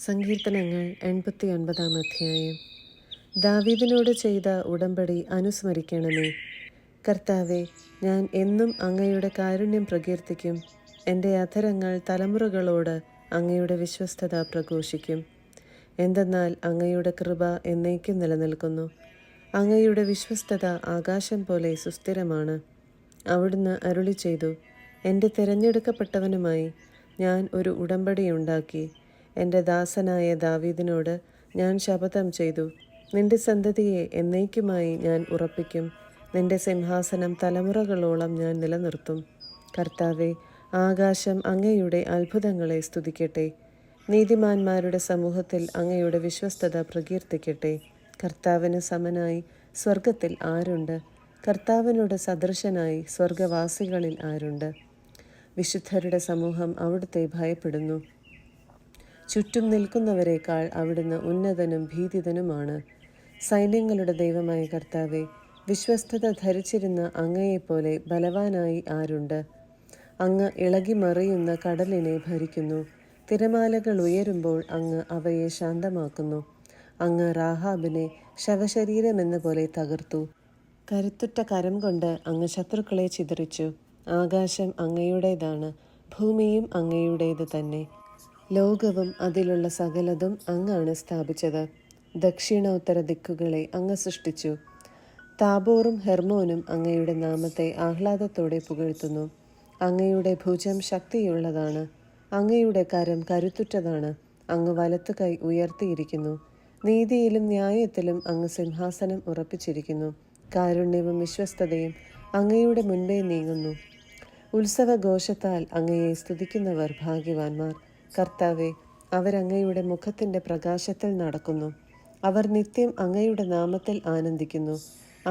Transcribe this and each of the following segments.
സങ്കീർത്തനങ്ങൾ 89 അധ്യായം. ദാവീദിനോട് ചെയ്ത ഉടമ്പടി അനുസ്മരിക്കണമേ. കർത്താവെ, ഞാൻ എന്നും അങ്ങയുടെ കാരുണ്യം പ്രകീർത്തിക്കും. എൻ്റെ അധരങ്ങൾ തലമുറകളോട് അങ്ങയുടെ വിശ്വസ്തത പ്രഘോഷിക്കും. എന്തെന്നാൽ അങ്ങയുടെ കൃപ എന്നേക്കും നിലനിൽക്കുന്നു. അങ്ങയുടെ വിശ്വസ്തത ആകാശം പോലെ സുസ്ഥിരമാണ്. അവിടുന്ന് അരുളി ചെയ്തു, എൻ്റെ തിരഞ്ഞെടുക്കപ്പെട്ടവനുമായി ഞാൻ ഒരു ഉടമ്പടിയുണ്ടാക്കി. എൻ്റെ ദാസനായ ദാവീദിനോട് ഞാൻ ശപഥം ചെയ്തു, നിന്റെ സന്തതിയെ എന്നേക്കുമായി ഞാൻ ഉറപ്പിക്കും. നിന്റെ സിംഹാസനം തലമുറകളോളം ഞാൻ നിലനിർത്തും. കർത്താവെ, ആകാശം അങ്ങയുടെ അത്ഭുതങ്ങളെ സ്തുതിക്കട്ടെ. നീതിമാന്മാരുടെ സമൂഹത്തിൽ അങ്ങയുടെ വിശ്വസ്തത പ്രകീർത്തിക്കട്ടെ. കർത്താവിന് സമനായി സ്വർഗത്തിൽ ആരുണ്ട്? കർത്താവിനോട് സദൃശനായി സ്വർഗവാസികളിൽ ആരുണ്ട്? വിശുദ്ധരുടെ സമൂഹം അവിടുത്തെ ഭയപ്പെടുന്നു. ചുറ്റും നിൽക്കുന്നവരെക്കാൾ അവിടുന്ന് ഉന്നതനും ഭീതിതനുമാണ്. സൈന്യങ്ങളുടെ ദൈവമായ കർത്താവെ, വിശ്വസ്തത ധരിച്ചിരുന്ന അങ്ങയെപ്പോലെ ബലവാനായി ആരുണ്ട്? അങ്ങ് ഇളകി മറിയുന്ന കടലിനെ ഭരിക്കുന്നു. തിരമാലകൾ ഉയരുമ്പോൾ അങ്ങ് അവയെ ശാന്തമാക്കുന്നു. അങ്ങ് റാഹാബിനെ ശവശരീരമെന്ന പോലെ തകർത്തു. കരുത്തുറ്റ കരം കൊണ്ട് അങ്ങ് ശത്രുക്കളെ ചിതറിച്ചു. ആകാശം അങ്ങയുടേതാണ്, ഭൂമിയും അങ്ങയുടേത് തന്നെ. ലോകവും അതിലുള്ള സകലതും അങ്ങാണ് സ്ഥാപിച്ചത്. ദക്ഷിണോത്തര ദിക്കുകളെ അങ്ങ് സൃഷ്ടിച്ചു. താബോറും ഹെർമോനും അങ്ങയുടെ നാമത്തെ ആഹ്ലാദത്തോടെ പുകഴ്ത്തുന്നു. അങ്ങയുടെ ഭുജം ശക്തിയുള്ളതാണ്, അങ്ങയുടെ കരം കരുത്തുറ്റതാണ്. അങ്ങ് വലത്തു കൈ ഉയർത്തിയിരിക്കുന്നു. നീതിയിലും ന്യായത്തിലും അങ്ങ് സിംഹാസനം ഉറപ്പിച്ചിരിക്കുന്നു. കാരുണ്യവും വിശ്വസ്തതയും അങ്ങയുടെ മുൻപേ നീങ്ങുന്നു. ഉത്സവഘോഷത്താൽ അങ്ങയെ സ്തുതിക്കുന്നവർ ഭാഗ്യവാന്മാർ. കർത്താവെ, അവരങ്ങയുടെ മുഖത്തിൻ്റെ പ്രകാശത്തിൽ നടക്കുന്നു. അവർ നിത്യം അങ്ങയുടെ നാമത്തിൽ ആനന്ദിക്കുന്നു.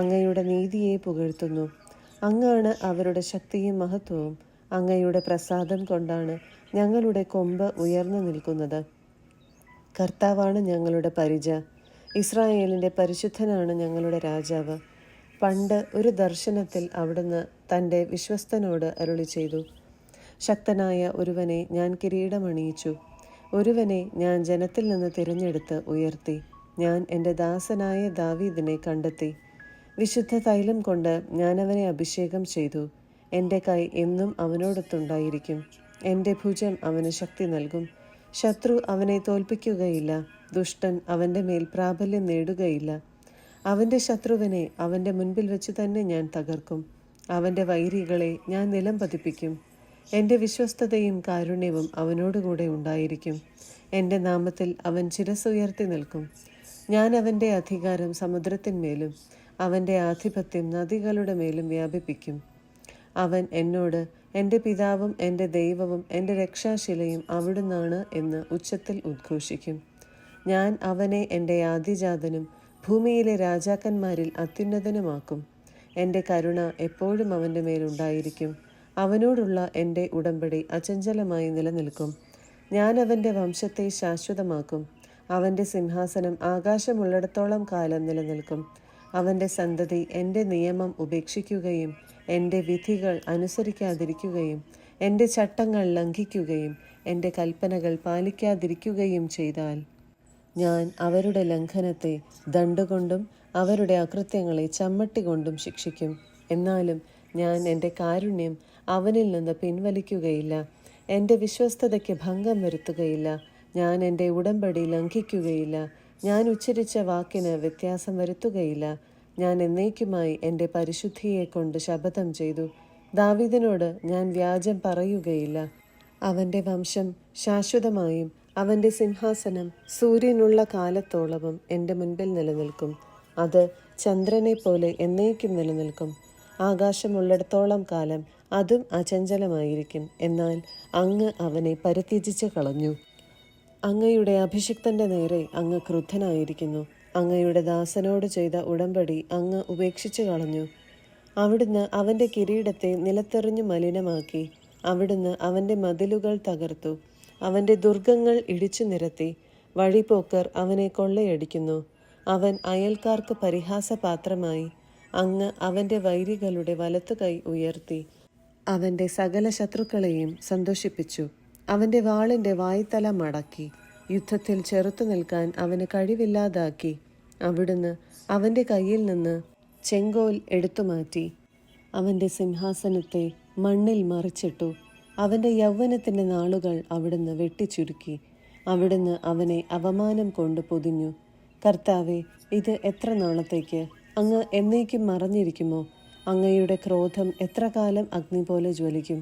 അങ്ങയുടെ നീതിയെ പുകഴ്ത്തുന്നു. അങ്ങാണ് അവരുടെ ശക്തിയും മഹത്വവും. അങ്ങയുടെ പ്രസാദം കൊണ്ടാണ് ഞങ്ങളുടെ കൊമ്പ് ഉയർന്നു നിൽക്കുന്നത്. കർത്താവാണ് ഞങ്ങളുടെ പരിച. ഇസ്രായേലിൻ്റെ പരിശുദ്ധനാണ് ഞങ്ങളുടെ രാജാവ്. പണ്ട് ഒരു ദർശനത്തിൽ അവിടുന്ന് തൻ്റെ വിശ്വസ്തനോട് അരുളി ചെയ്തു, ശക്തനായ ഒരുവനെ ഞാൻ കിരീടമണിയിച്ചു. ഒരുവനെ ഞാൻ ജനത്തിൽ നിന്ന് തിരഞ്ഞെടുത്ത് ഉയർത്തി. ഞാൻ എൻ്റെ ദാസനായ ദാവീദിനെ കണ്ടെത്തി. വിശുദ്ധ തൈലം കൊണ്ട് ഞാൻ അവനെ അഭിഷേകം ചെയ്തു. എൻ്റെ കൈ എന്നും അവനോടൊത്തുണ്ടായിരിക്കും. എൻ്റെ ഭുജം അവന് ശക്തി നൽകും. ശത്രു അവനെ തോൽപ്പിക്കുകയില്ല. ദുഷ്ടൻ അവൻ്റെ മേൽ പ്രാബല്യം നേടുകയില്ല. അവൻ്റെ ശത്രുവിനെ അവൻ്റെ മുൻപിൽ വെച്ച് തന്നെ ഞാൻ തകർക്കും. അവൻ്റെ വൈരികളെ ഞാൻ നിലം പതിപ്പിക്കും. എൻ്റെ വിശ്വസ്തതയും കാരുണ്യവും അവനോടുകൂടെ ഉണ്ടായിരിക്കും. എൻ്റെ നാമത്തിൽ അവൻ ശിരസ്സുയർത്തി നിൽക്കും. ഞാൻ അവൻ്റെ അധികാരം സമുദ്രത്തിന്മേലും അവൻ്റെ ആധിപത്യം നദികളുടെ മേലും വ്യാപിപ്പിക്കും. അവൻ എന്നോട്, എൻ്റെ പിതാവും എൻ്റെ ദൈവവും എൻ്റെ രക്ഷാശിലയും അവിടുന്നാണ് എന്ന് ഉച്ചത്തിൽ ഉദ്ഘോഷിക്കും. ഞാൻ അവനെ എൻ്റെ ആദിജാതനും ഭൂമിയിലെ രാജാക്കന്മാരിൽ അത്യുന്നതനുമാക്കും. എൻ്റെ കരുണ എപ്പോഴും അവൻ്റെ മേലുണ്ടായിരിക്കും. അവനോടുള്ള എൻ്റെ ഉടമ്പടി അചഞ്ചലമായി നിലനിൽക്കും. ഞാൻ അവൻ്റെ വംശത്തെ ശാശ്വതമാക്കും. അവൻ്റെ സിംഹാസനം ആകാശമുള്ളിടത്തോളം കാലം നിലനിൽക്കും. അവൻ്റെ സന്തതി എൻ്റെ നിയമം ഉപേക്ഷിക്കുകയും എൻ്റെ വിധികൾ അനുസരിക്കാതിരിക്കുകയും എൻ്റെ ചട്ടങ്ങൾ ലംഘിക്കുകയും എൻ്റെ കൽപ്പനകൾ പാലിക്കാതിരിക്കുകയും ചെയ്താൽ ഞാൻ അവരുടെ ലംഘനത്തെ ദണ്ഡുകൊണ്ടും അവരുടെ അകൃത്യങ്ങളെ ചമ്മട്ടി കൊണ്ടും ശിക്ഷിക്കും. എന്നാലും ഞാൻ എൻ്റെ കാരുണ്യം അവനിൽ നിന്ന് പിൻവലിക്കുകയില്ല. എൻ്റെ വിശ്വസ്തതയ്ക്ക് ഭംഗം വരുത്തുകയില്ല. ഞാൻ എൻ്റെ ഉടമ്പടി ലംഘിക്കുകയില്ല. ഞാൻ ഉച്ചരിച്ച വാക്കിന് വ്യത്യാസം വരുത്തുകയില്ല. ഞാൻ എന്നേക്കുമായി എൻ്റെ പരിശുദ്ധിയെ കൊണ്ട് ശപഥം ചെയ്തു. ദാവീദിനോട് ഞാൻ വ്യാജം പറയുകയില്ല. അവൻ്റെ വംശം ശാശ്വതമായും അവൻ്റെ സിംഹാസനം സൂര്യനുള്ള കാലത്തോളവും എൻ്റെ മുൻപിൽ നിലനിൽക്കും. അത് ചന്ദ്രനെ പോലെ എന്നേക്കും നിലനിൽക്കും. ആകാശമുള്ളിടത്തോളം കാലം അതും അചഞ്ചലമായിരിക്കും. എന്നാൽ അങ്ങ് അവനെ പരിത്യജിച്ച് കളഞ്ഞു. അങ്ങയുടെ അഭിഷിക്തൻ്റെ നേരെ അങ്ങ് ക്രുദ്ധനായിരിക്കുന്നു. അങ്ങയുടെ ദാസനോട് ചെയ്ത ഉടമ്പടി അങ്ങ് ഉപേക്ഷിച്ചു കളഞ്ഞു. അവിടുന്ന് അവൻ്റെ കിരീടത്തെ നിലത്തെറിഞ്ഞു മലിനമാക്കി. അവിടുന്ന് അവൻ്റെ മതിലുകൾ തകർത്തു. അവൻ്റെ ദുർഗങ്ങൾ ഇടിച്ചു നിരത്തി. വഴിപോക്കർ അവനെ കൊള്ളയടിക്കുന്നു. അവൻ അയൽക്കാർക്ക് പരിഹാസപാത്രമായി. അങ്ങ് അവൻ്റെ വൈരികളുടെ വലത്തു കൈ ഉയർത്തി. അവൻ്റെ സകല ശത്രുക്കളെയും സന്തോഷിപ്പിച്ചു. അവൻ്റെ വാളിൻ്റെ വായ്ത്തല മടക്കി. യുദ്ധത്തിൽ ചെറുത്തു നിൽക്കാൻ അവന് കഴിവില്ലാതാക്കി. അവിടുന്ന് അവൻ്റെ കയ്യിൽ നിന്ന് ചെങ്കോൽ എടുത്തുമാറ്റി. അവൻ്റെ സിംഹാസനത്തെ മണ്ണിൽ മറിച്ചിട്ടു. അവൻ്റെ യൗവനത്തിൻ്റെ നാളുകൾ അവിടുന്ന് വെട്ടിച്ചുരുക്കി. അവിടുന്ന് അവനെ അപമാനം കൊണ്ട് പൊതിഞ്ഞു. കർത്താവെ, ഇത് എത്ര നാളത്തേക്ക്? അങ്ങ് എന്നേക്കും മറഞ്ഞിരിക്കുമോ? അങ്ങയുടെ ക്രോധം എത്ര കാലം അഗ്നി പോലെ ജ്വലിക്കും?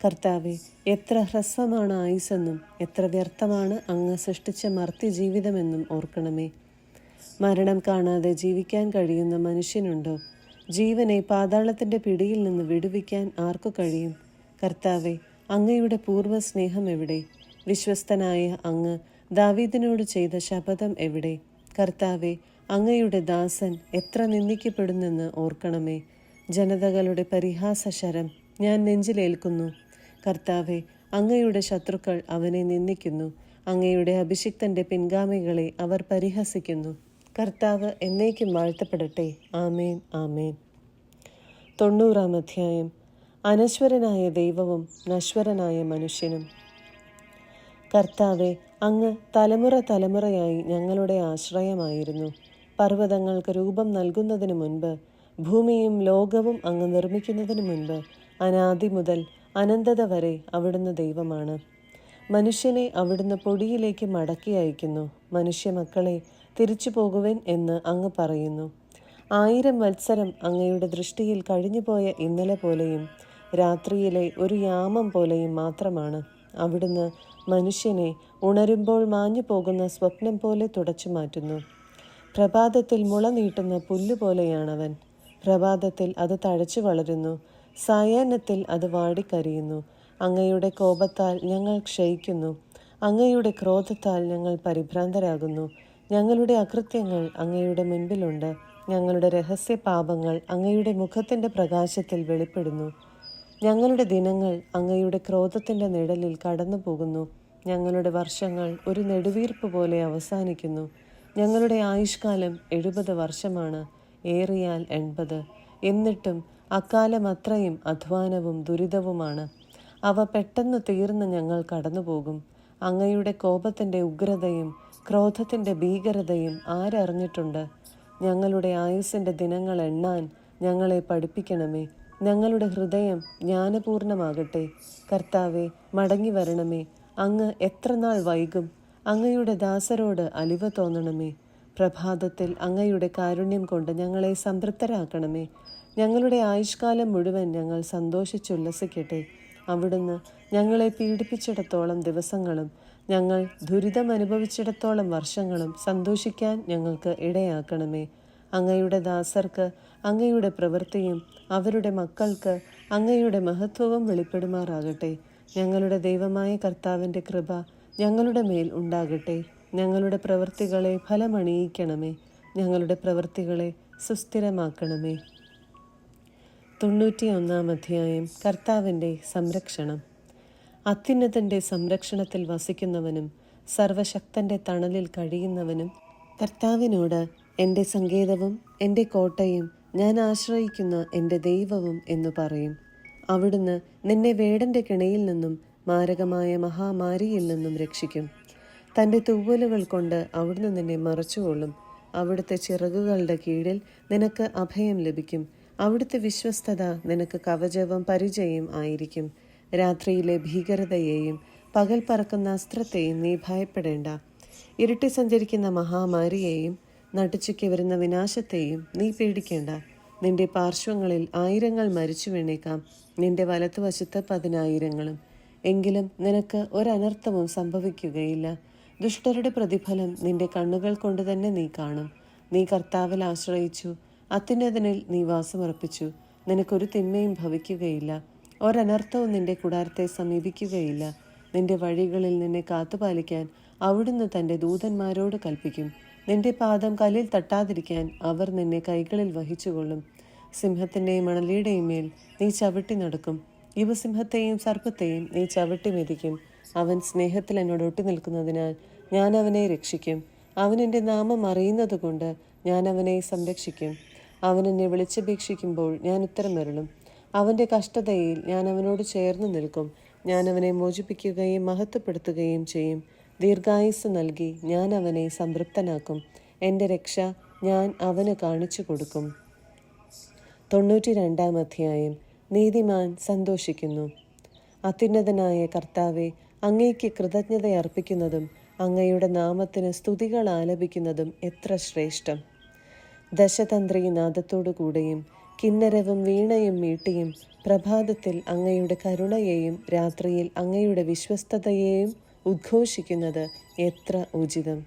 കർത്താവെ, എത്ര ഹ്രസ്വമാണ് ആയുസ്സെന്നും എത്ര വ്യർത്ഥമാണ് അങ്ങ് സൃഷ്ടിച്ച മർത്യജീവിതമെന്നും ഓർക്കണമേ. മരണം കാണാതെ ജീവിക്കാൻ കഴിയുന്ന മനുഷ്യനുണ്ടോ? ജീവനെ പാതാളത്തിൻ്റെ പിടിയിൽ നിന്ന് വിടുവിക്കാൻ ആർക്കു കഴിയും? കർത്താവെ, അങ്ങയുടെ പൂർവ്വ സ്നേഹം എവിടെ? വിശ്വസ്തനായ അങ്ങ് ദാവീദിനോട് ചെയ്ത ശപഥം എവിടെ? കർത്താവെ, അങ്ങയുടെ ദാസൻ എത്ര നിന്ദിക്കപ്പെടുന്നെന്ന് ഓർക്കണമേ. ജനതകളുടെ പരിഹാസശരം ഞാൻ നെഞ്ചിലേൽക്കുന്നു. കർത്താവെ, അങ്ങയുടെ ശത്രുക്കൾ അവനെ നിന്ദിക്കുന്നു. അങ്ങയുടെ അഭിഷിക്തന്റെ പിൻഗാമികളെ അവർ പരിഹസിക്കുന്നു. കർത്താവ് എന്നേക്കും വാഴ്ത്തപ്പെടട്ടെ. ആമേൻ, ആമേൻ. 90-ാം അധ്യായം. അനശ്വരനായ ദൈവവും നശ്വരനായ മനുഷ്യനും. കർത്താവെ, അങ്ങ് തലമുറ തലമുറയായി ഞങ്ങളുടെ ആശ്രയമായിരുന്നു. പർവ്വതങ്ങൾക്ക് രൂപം നൽകുന്നതിനു മുൻപ്, ഭൂമിയും ലോകവും അങ്ങ് നിർമ്മിക്കുന്നതിനു മുൻപ്, അനാദി മുതൽ അനന്തത വരെ അവിടുന്ന് ദൈവമാണ്. മനുഷ്യനെ അവിടുന്ന് പൊടിയിലേക്ക് മടക്കി അയക്കുന്നു. മനുഷ്യമക്കളെ തിരിച്ചു പോകുവൻ എന്ന് അങ്ങ് പറയുന്നു. 1000 വത്സരം അങ്ങയുടെ ദൃഷ്ടിയിൽ കഴിഞ്ഞുപോയ ഇന്നലെ പോലെയും രാത്രിയിലെ ഒരു യാമം പോലെയും മാത്രമാണ്. അവിടുന്ന് മനുഷ്യനെ ഉണരുമ്പോൾ മാഞ്ഞു പോകുന്ന സ്വപ്നം പോലെ തുടച്ചു മാറ്റുന്നു. പ്രഭാതത്തിൽ മുള നീട്ടുന്ന പുല്ലുപോലെയാണവൻ. പ്രഭാതത്തിൽ അത് തഴച്ചു വളരുന്നു, സായാഹ്നത്തിൽ അത് വാടിക്കരിയുന്നു. അങ്ങയുടെ കോപത്താൽ ഞങ്ങൾ ക്ഷയിക്കുന്നു. അങ്ങയുടെ ക്രോധത്താൽ ഞങ്ങൾ പരിഭ്രാന്തരാകുന്നു. ഞങ്ങളുടെ അകൃത്യങ്ങൾ അങ്ങയുടെ മുൻപിലുണ്ട്. ഞങ്ങളുടെ രഹസ്യ പാപങ്ങൾ അങ്ങയുടെ മുഖത്തിൻ്റെ പ്രകാശത്തിൽ വെളിപ്പെടുന്നു. ഞങ്ങളുടെ ദിനങ്ങൾ അങ്ങയുടെ ക്രോധത്തിൻ്റെ നിഴലിൽ കടന്നു പോകുന്നു. ഞങ്ങളുടെ വർഷങ്ങൾ ഒരു നെടുവീർപ്പ് പോലെ അവസാനിക്കുന്നു. ഞങ്ങളുടെ ആയുഷ്കാലം 70 വർഷമാണ്, ഏറിയാൽ 80. എന്നിട്ടും അക്കാലം അത്രയും അധ്വാനവും ദുരിതവുമാണ്. അവ പെട്ടെന്ന് തീർന്ന് ഞങ്ങൾ കടന്നുപോകും. അങ്ങയുടെ കോപത്തിൻ്റെ ഉഗ്രതയും ക്രോധത്തിൻ്റെ ഭീകരതയും ആരറിഞ്ഞിട്ടുണ്ട്? ഞങ്ങളുടെ ആയുസ്സിൻ്റെ ദിനങ്ങൾ എണ്ണാൻ ഞങ്ങളെ പഠിപ്പിക്കണമേ. ഞങ്ങളുടെ ഹൃദയം ജ്ഞാനപൂർണമാകട്ടെ. കർത്താവെ, മടങ്ങി വരണമേ. അങ്ങ് എത്ര നാൾ വൈകും? അങ്ങയുടെ ദാസരോട് അലിവ് തോന്നണമേ. പ്രഭാതത്തിൽ അങ്ങയുടെ കാരുണ്യം കൊണ്ട് ഞങ്ങളെ സംതൃപ്തരാക്കണമേ. ഞങ്ങളുടെ ആയുഷ്കാലം മുഴുവൻ ഞങ്ങൾ സന്തോഷിച്ചുല്ലസിക്കട്ടെ. അവിടുന്ന് ഞങ്ങളെ പീഡിപ്പിച്ചിടത്തോളം ദിവസങ്ങളും ഞങ്ങൾ ദുരിതമനുഭവിച്ചിടത്തോളം വർഷങ്ങളും സന്തോഷിക്കാൻ ഞങ്ങൾക്ക് ഇടയാക്കണമേ. അങ്ങയുടെ ദാസർക്ക് അങ്ങയുടെ പ്രവൃത്തിയും അവരുടെ മക്കൾക്ക് അങ്ങയുടെ മഹത്വവും വെളിപ്പെടുമാറാകട്ടെ. ഞങ്ങളുടെ ദൈവമായ കർത്താവിൻ്റെ കൃപ ഞങ്ങളുടെ മേൽ ഉണ്ടാകട്ടെ. ഞങ്ങളുടെ പ്രവൃത്തികളെ ഫലമണിയിക്കണമേ. ഞങ്ങളുടെ പ്രവൃത്തികളെ സുസ്ഥിരമാക്കണമേ. 91-ാം അധ്യായം. കർത്താവിൻ്റെ സംരക്ഷണം. അത്യുന്നതൻ്റെ സംരക്ഷണത്തിൽ വസിക്കുന്നവനും സർവശക്തൻ്റെ തണലിൽ കഴിയുന്നവനും കർത്താവിനോട്, എൻ്റെ സങ്കേതവും എൻ്റെ കോട്ടയും ഞാൻ ആശ്രയിക്കുന്ന എൻ്റെ ദൈവവും എന്നു പറയും. അവിടുന്ന് നിന്നെ വേടൻ്റെ കിണയിൽ നിന്നും മാരകമായ മഹാമാരിയിൽ നിന്നും രക്ഷിക്കും. തൻ്റെ തൂവലുകൾ കൊണ്ട് അവിടുന്ന് നിന്നെ മറച്ചുകൊള്ളും. അവിടുത്തെ ചിറകുകളുടെ കീഴിൽ നിനക്ക് അഭയം ലഭിക്കും. അവിടുത്തെ വിശ്വസ്തത നിനക്ക് കവചവും പരിചയം ആയിരിക്കും. രാത്രിയിലെ ഭീകരതയെയും പകൽ പറക്കുന്ന അസ്ത്രത്തെയും നീ ഭയപ്പെടേണ്ട. ഇരുട്ടി സഞ്ചരിക്കുന്ന മഹാമാരിയെയും നട്ടുച്ചയ്ക്ക് വരുന്ന വിനാശത്തെയും നീ പേടിക്കേണ്ട. നിന്റെ പാർശ്വങ്ങളിൽ 1000 മരിച്ചു വീണേക്കാം, നിന്റെ വലത്തുവശത്ത് 10,000. എങ്കിലും നിനക്ക് ഒരനർത്ഥവും സംഭവിക്കുകയില്ല. ദുഷ്ടരുടെ പ്രതിഫലം നിന്റെ കണ്ണുകൾ കൊണ്ട് തന്നെ നീ കാണും. നീ കർത്താവിൽ ആശ്രയിച്ചു, അത്യുന്നതനിൽ നീ വാസമർപ്പിച്ചു. നിനക്കൊരു തിന്മയും ഭവിക്കുകയില്ല, ഒരനർത്ഥവും നിന്റെ കൂടാരത്തെ സമീപിക്കുകയില്ല. നിന്റെ വഴികളിൽ നിന്നെ കാത്തുപാലിക്കാൻ അവിടുന്ന് തൻ്റെ ദൂതന്മാരോട് കൽപ്പിക്കും. നിന്റെ പാദം കല്ലിൽ തട്ടാതിരിക്കാൻ അവർ നിന്നെ കൈകളിൽ വഹിച്ചുകൊള്ളും. സിംഹത്തിൻ്റെയും മണലിയുടെയും മേൽ നീ ചവിട്ടി നടക്കും. യുവസിംഹത്തെയും സർപ്പത്തെയും നീ ചവിട്ടി മെതിക്കും. അവൻ സ്നേഹത്തിൽ എന്നോട് ഒട്ടി നിൽക്കുന്നതിനാൽ ഞാൻ അവനെ രക്ഷിക്കും. അവൻ എൻ്റെ നാമം അറിയുന്നതുകൊണ്ട് ഞാൻ അവനെ സംരക്ഷിക്കും. അവൻ എന്നെ വിളിച്ചപേക്ഷിക്കുമ്പോൾ ഞാൻ ഉത്തരമരുളും. അവൻ്റെ കഷ്ടതയിൽ ഞാൻ അവനോട് ചേർന്ന് നിൽക്കും. ഞാൻ അവനെ മോചിപ്പിക്കുകയും മഹത്വപ്പെടുത്തുകയും ചെയ്യും. ദീർഘായുസ് നൽകി ഞാൻ അവനെ സംതൃപ്തനാക്കും. എൻ്റെ രക്ഷ ഞാൻ അവന് കാണിച്ചു കൊടുക്കും. 92-ാം അധ്യായം. നീതിമാൻ സന്തോഷിക്കുന്നു. അത്യുന്നതനായ കർത്താവെ, അങ്ങേക്ക് കൃതജ്ഞതയർപ്പിക്കുന്നതും അങ്ങയുടെ നാമത്തിന് സ്തുതികൾ ആലപിക്കുന്നതും എത്ര ശ്രേഷ്ഠം. ദശതന്ത്രി നാദത്തോടുകൂടെയും കിന്നരവും വീണയും മീട്ടിയും പ്രഭാതത്തിൽ അങ്ങയുടെ കരുണയെയും രാത്രിയിൽ അങ്ങയുടെ വിശ്വസ്തതയെയും ഉദ്ഘോഷിക്കുന്നത് എത്ര ഉചിതം.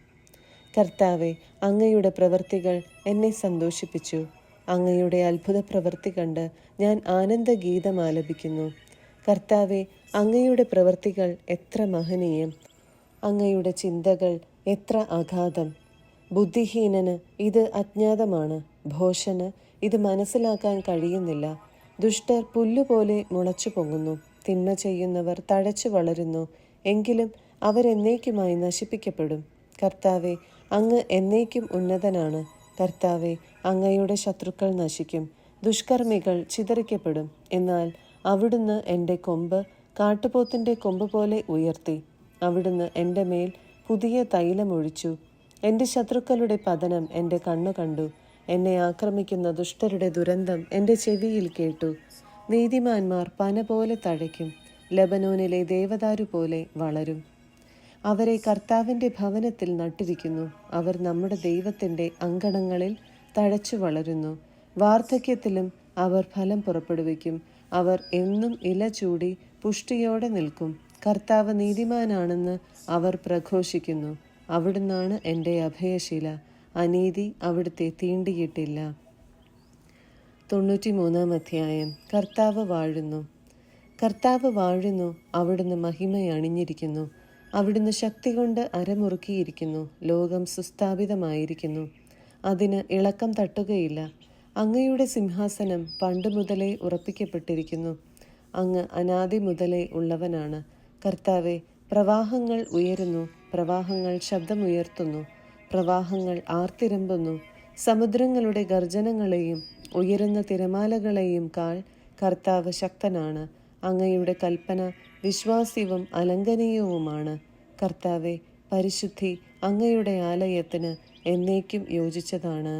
കർത്താവെ, അങ്ങയുടെ പ്രവൃത്തികൾ എന്നെ സന്തോഷിപ്പിച്ചു. അങ്ങയുടെ അത്ഭുത പ്രവൃത്തി കണ്ട് ഞാൻ ആനന്ദഗീതം ആലപിക്കുന്നു. കർത്താവെ, അങ്ങയുടെ പ്രവൃത്തികൾ എത്ര മഹനീയം. അങ്ങയുടെ ചിന്തകൾ എത്ര അഗാധം. ബുദ്ധിഹീനന് ഇത് അജ്ഞാതമാണ്, ഭോഷന് ഇത് മനസ്സിലാക്കാൻ കഴിയുന്നില്ല. ദുഷ്ടർ പുല്ലുപോലെ മുളച്ചു പൊങ്ങുന്നു, തിന്മ ചെയ്യുന്നവർ തഴച്ചു വളരുന്നു, എങ്കിലും അവരെന്നേക്കുമായി നശിപ്പിക്കപ്പെടും. കർത്താവെ, അങ്ങ് എന്നേക്കും ഉന്നതനാണ്. കർത്താവെ, അങ്ങയുടെ ശത്രുക്കൾ നശിക്കും, ദുഷ്കർമ്മികൾ ചിതറിക്കപ്പെടും. എന്നാൽ അവിടുന്ന് എൻ്റെ കൊമ്പ് കാട്ടുപോത്തിൻ്റെ കൊമ്പ് പോലെ ഉയർത്തി. അവിടുന്ന് എൻ്റെ മേൽ പുതിയ തൈലമൊഴിച്ചു. എൻ്റെ ശത്രുക്കളുടെ പതനം എൻ്റെ കണ്ണു കണ്ടു. എന്നെ ആക്രമിക്കുന്ന ദുഷ്ടരുടെ ദുരന്തം എൻ്റെ ചെവിയിൽ കേട്ടു. നീതിമാന്മാർ പന പോലെ തഴയ്ക്കും, ലബനോനിലെ ദേവദാരു പോലെ വളരും. അവരെ കർത്താവിൻ്റെ ഭവനത്തിൽ നട്ടിരിക്കുന്നു. അവർ നമ്മുടെ ദൈവത്തിൻ്റെ അങ്കണങ്ങളിൽ തഴച്ചു വളരുന്നു. വാർദ്ധക്യത്തിലും അവർ ഫലം പുറപ്പെടുവിക്കും. അവർ എന്നും ഇല ചൂടി പുഷ്ടിയോടെ നിൽക്കും. കർത്താവ് നീതിമാനാണെന്ന് അവർ പ്രഘോഷിക്കുന്നു. അവിടുന്നാണ് എൻ്റെ അഭയശില. അനീതി അവിടുത്തെ തീണ്ടിയിട്ടില്ല. 93-ാം അധ്യായം. കർത്താവ് വാഴുന്നു. കർത്താവ് വാഴുന്നു. അവിടുന്ന് മഹിമയണിഞ്ഞിരിക്കുന്നു. അവിടുന്ന് ശക്തി കൊണ്ട് അരമുറുക്കിയിരിക്കുന്നു. ലോകം സുസ്ഥാപിതമായിരിക്കുന്നു, അതിന് ഇളക്കം തട്ടുകയില്ല. അങ്ങയുടെ സിംഹാസനം പണ്ട് മുതലേ ഉറപ്പിക്കപ്പെട്ടിരിക്കുന്നു. അങ്ങ് അനാദി മുതലേ ഉള്ളവനാണ്. കർത്താവെ, പ്രവാഹങ്ങൾ ഉയരുന്നു, പ്രവാഹങ്ങൾ ശബ്ദമുയർത്തുന്നു, പ്രവാഹങ്ങൾ ആർത്തിരമ്പുന്നു. സമുദ്രങ്ങളുടെ ഗർജനങ്ങളെയും ഉയരുന്ന തിരമാലകളെയും കാൾ കർത്താവ് ശക്തനാണ്. അങ്ങയുടെ കൽപ്പന വിശ്വാസ്യവും അലംഘനീയവുമാണ്. കർത്താവെ, പരിശുദ്ധി അങ്ങയുടെ ആലയത്തിന് എന്നേക്കും യോജിച്ചതാണ്.